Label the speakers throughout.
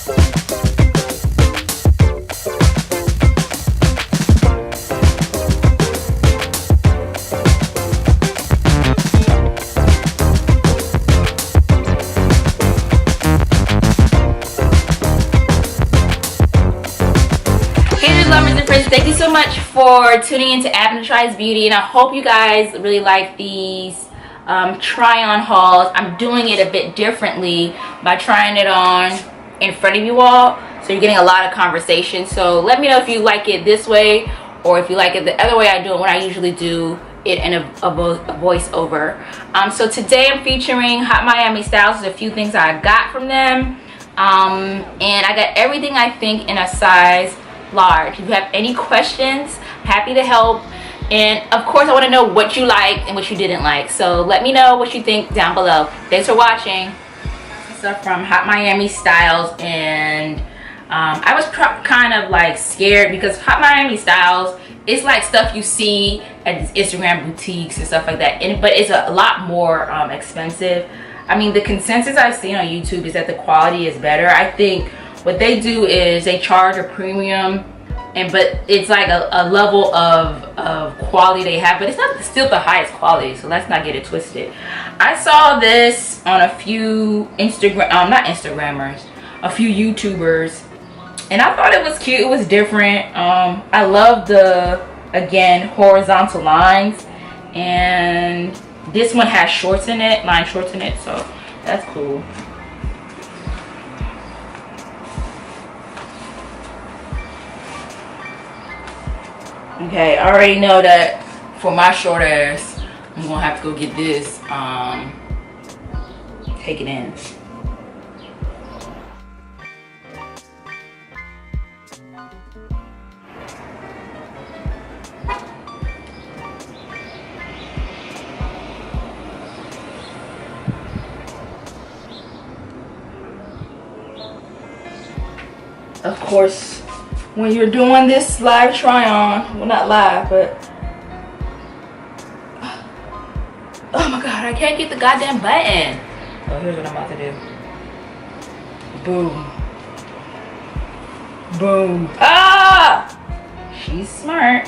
Speaker 1: Lovers and friends, thank you so much for tuning into Tries Beauty, and I hope you guys really like these try-on hauls. I'm doing it a bit differently by trying it on in front of you all, so you're getting a lot of conversation. So let me know if you like it this way or if you like it the other way I do it when I usually do it in a voiceover. So today I'm featuring Hot Miami Styles. There's a few things I got from them, and I got everything I think in a size large. If you have any questions, happy to help. And of course, I want to know what you liked and what you didn't like, so let me know what you think down below. Thanks for watching. Stuff from Hot Miami Styles, and I was kind of like scared because Hot Miami Styles is like stuff you see at Instagram boutiques and stuff like that, but it's a lot more expensive. I mean, the consensus I've seen on YouTube is that the quality is better. I think what they do is they charge a premium, but it's like a level of quality they have, but it's not still the highest quality, so let's not get it twisted. I saw this on a few a few YouTubers, and I thought it was cute. It was different. I love the, again, horizontal lines, and this one has shorts in it, line shorts in it, so that's cool. Okay, I already know that for my short ass, I'm gonna have to go get this take it in. Of course, when you're doing this live try on, well, not live, but oh my god, I can't get the goddamn button. Oh, here's what I'm about to do. Boom. Boom. Ah! She's smart.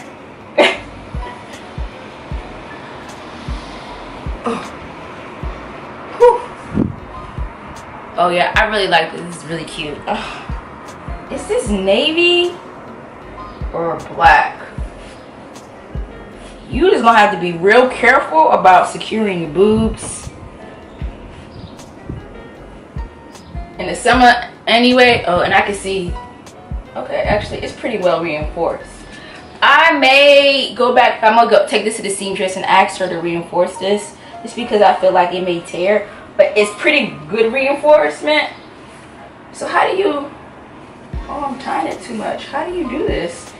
Speaker 1: Oh. Whew. Oh yeah, I really like this. This is really cute. Oh. Is this navy or black? You just gonna have to be real careful about securing your boobs in the summer anyway. Oh, and I can see, okay, actually it's pretty well reinforced. I may go back, I'm gonna go take this to the seamstress and ask her to reinforce this, just because I feel like it may tear, but it's pretty good reinforcement. So how do you, oh, I'm tying it too much. How do you do this?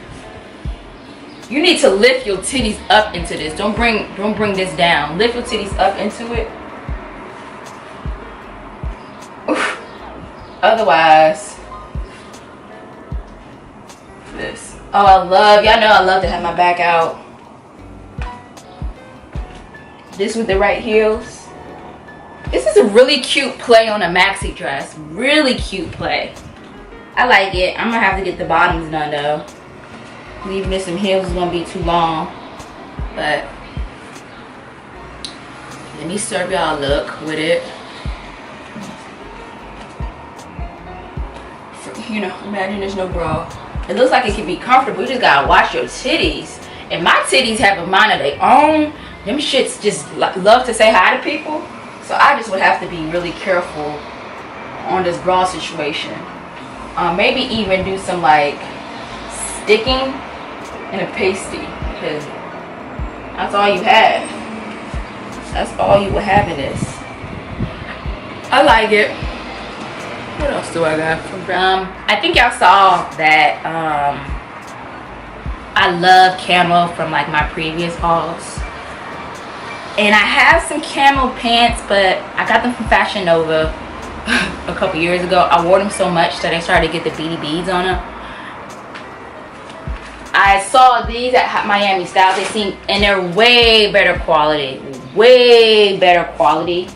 Speaker 1: You need to lift your titties up into this. Don't bring this down. Lift your titties up into it. Oof. Otherwise, this. Oh, I love, y'all know I love to have my back out. This with the right heels. This is a really cute play on a maxi dress. Really cute play. I like it. I'm gonna have to get the bottoms done though. Leaving this some heels is gonna be too long. But let me serve y'all a look with it. You know, imagine there's no bra. It looks like it can be comfortable. You just gotta watch your titties. And my titties have a mind of their own. Them shits just love to say hi to people. So I just would have to be really careful on this bra situation. Maybe even do some like sticking in a pasty, because that's all you have. That's all you will have in this. I like it. What else do I got? I think y'all saw that I love camo from like my previous hauls. And I have some camo pants, but I got them from Fashion Nova a couple years ago. I wore them so much that I started to get the beady beads on them. I saw these at Hot Miami Styles. They seem, and they're way better quality. Way better quality.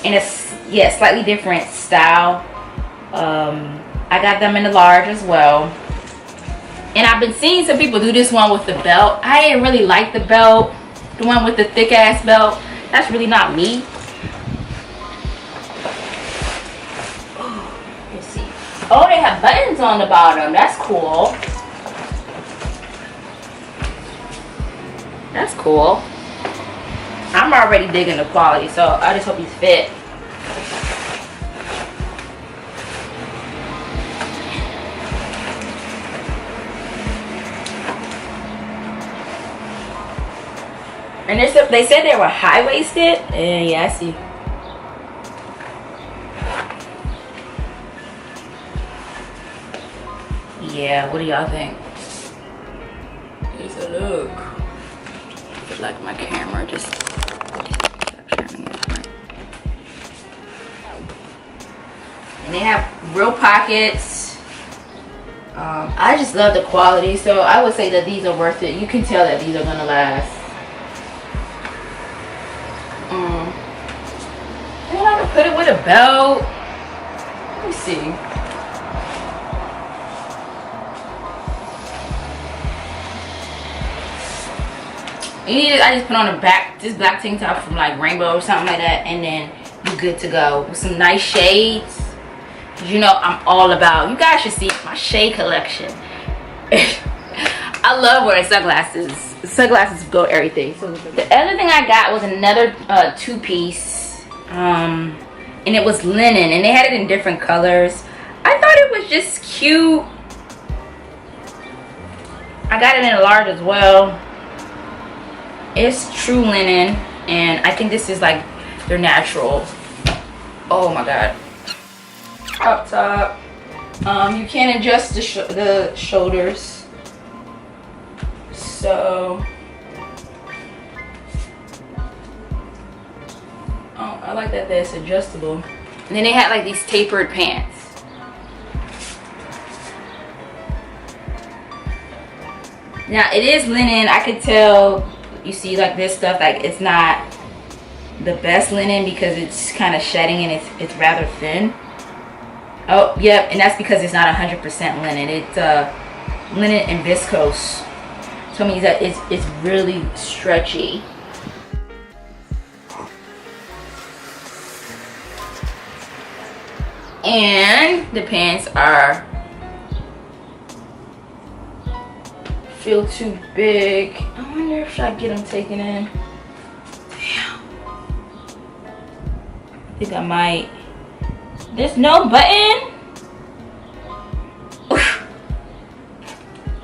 Speaker 1: And it's yeah, slightly different style. I got them in the large as well. And I've been seeing some people do this one with the belt. I didn't really like the belt, the one with the thick ass belt. That's really not me. Let's see. Oh, they have buttons on the bottom. That's cool. That's cool. I'm already digging the quality, so I just hope these fit. And they said they were high-waisted. And yeah, I see. Yeah, what do y'all think? Here's a look. I feel like my camera just stopped shining it. Right. And they have real pockets. I just love the quality, so I would say that these are worth it. You can tell that these are gonna last. And I can put it with a belt. Let me see. You need it. I just put on a this black tank top from like Rainbow or something like that, and then you're good to go with some nice shades. You know I'm all about. You guys should see my shade collection. I love wearing sunglasses. Sunglasses go everything. So the other thing I got was another two-piece, and it was linen, and they had it in different colors. I thought it was just cute. I got it in a large as well. It's true linen, and I think this is like their natural. Oh my god. Up top, you can adjust the shoulders. So, oh, I like that it's adjustable. And then they had like these tapered pants. Now it is linen. I could tell. You see, like this stuff, like it's not the best linen because it's kind of shedding and it's rather thin. Oh, yep, and that's because it's not 100% linen. It's linen and viscose. So it means that it's really stretchy. And the pants feel too big. I wonder if I get them taken in. Damn. I think I might. There's no button?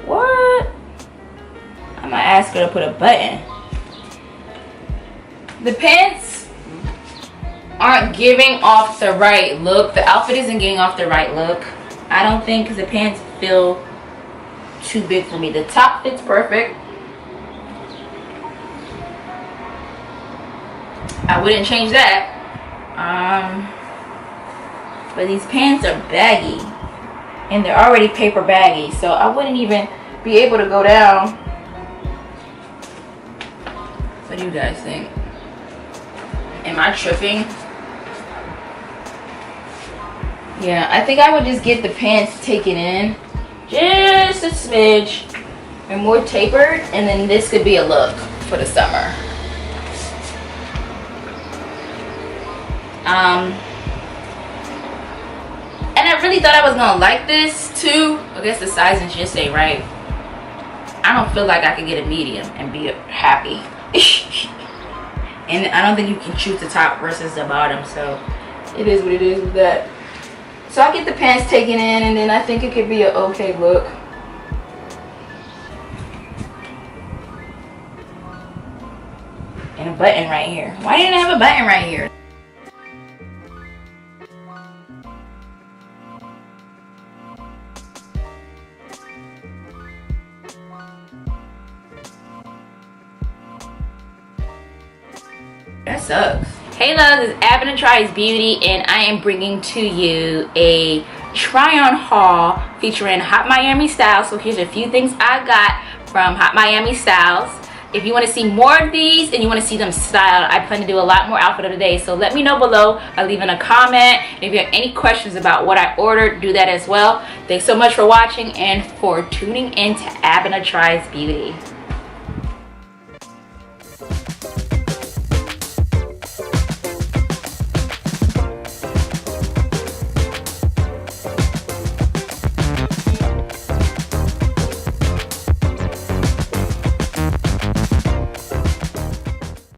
Speaker 1: What? I might ask her to put a button. The pants aren't giving off the right look. The outfit isn't getting off the right look. I don't think, because the pants feel too big for me. The top fits perfect. I wouldn't change that. But these pants are baggy, and they're already paper baggy, so I wouldn't even be able to go down. What do you guys think? Am I tripping? Yeah, I think I would just get the pants taken in just a smidge and more tapered, and then this could be a look for the summer. And I really thought I was gonna like this too. I guess the sizing just ain't right. I don't feel like I could get a medium and be happy. And I don't think you can choose the top versus the bottom, so it is what it is with that. So I'll get the pants taken in, and then I think it could be an okay look. And a button right here. Why didn't I have a button right here? That sucks. Hey loves, it's Avenue Tries Beauty, and I am bringing to you a try-on haul featuring Hot Miami Styles. So here's a few things I got from Hot Miami Styles. if you want to see more of these and you want to see them styled, I plan to do a lot more outfit of the day. So let me know below by leaving a comment. If you have any questions about what I ordered, do that as well. Thanks so much for watching and for tuning in to Abena Tries Beauty.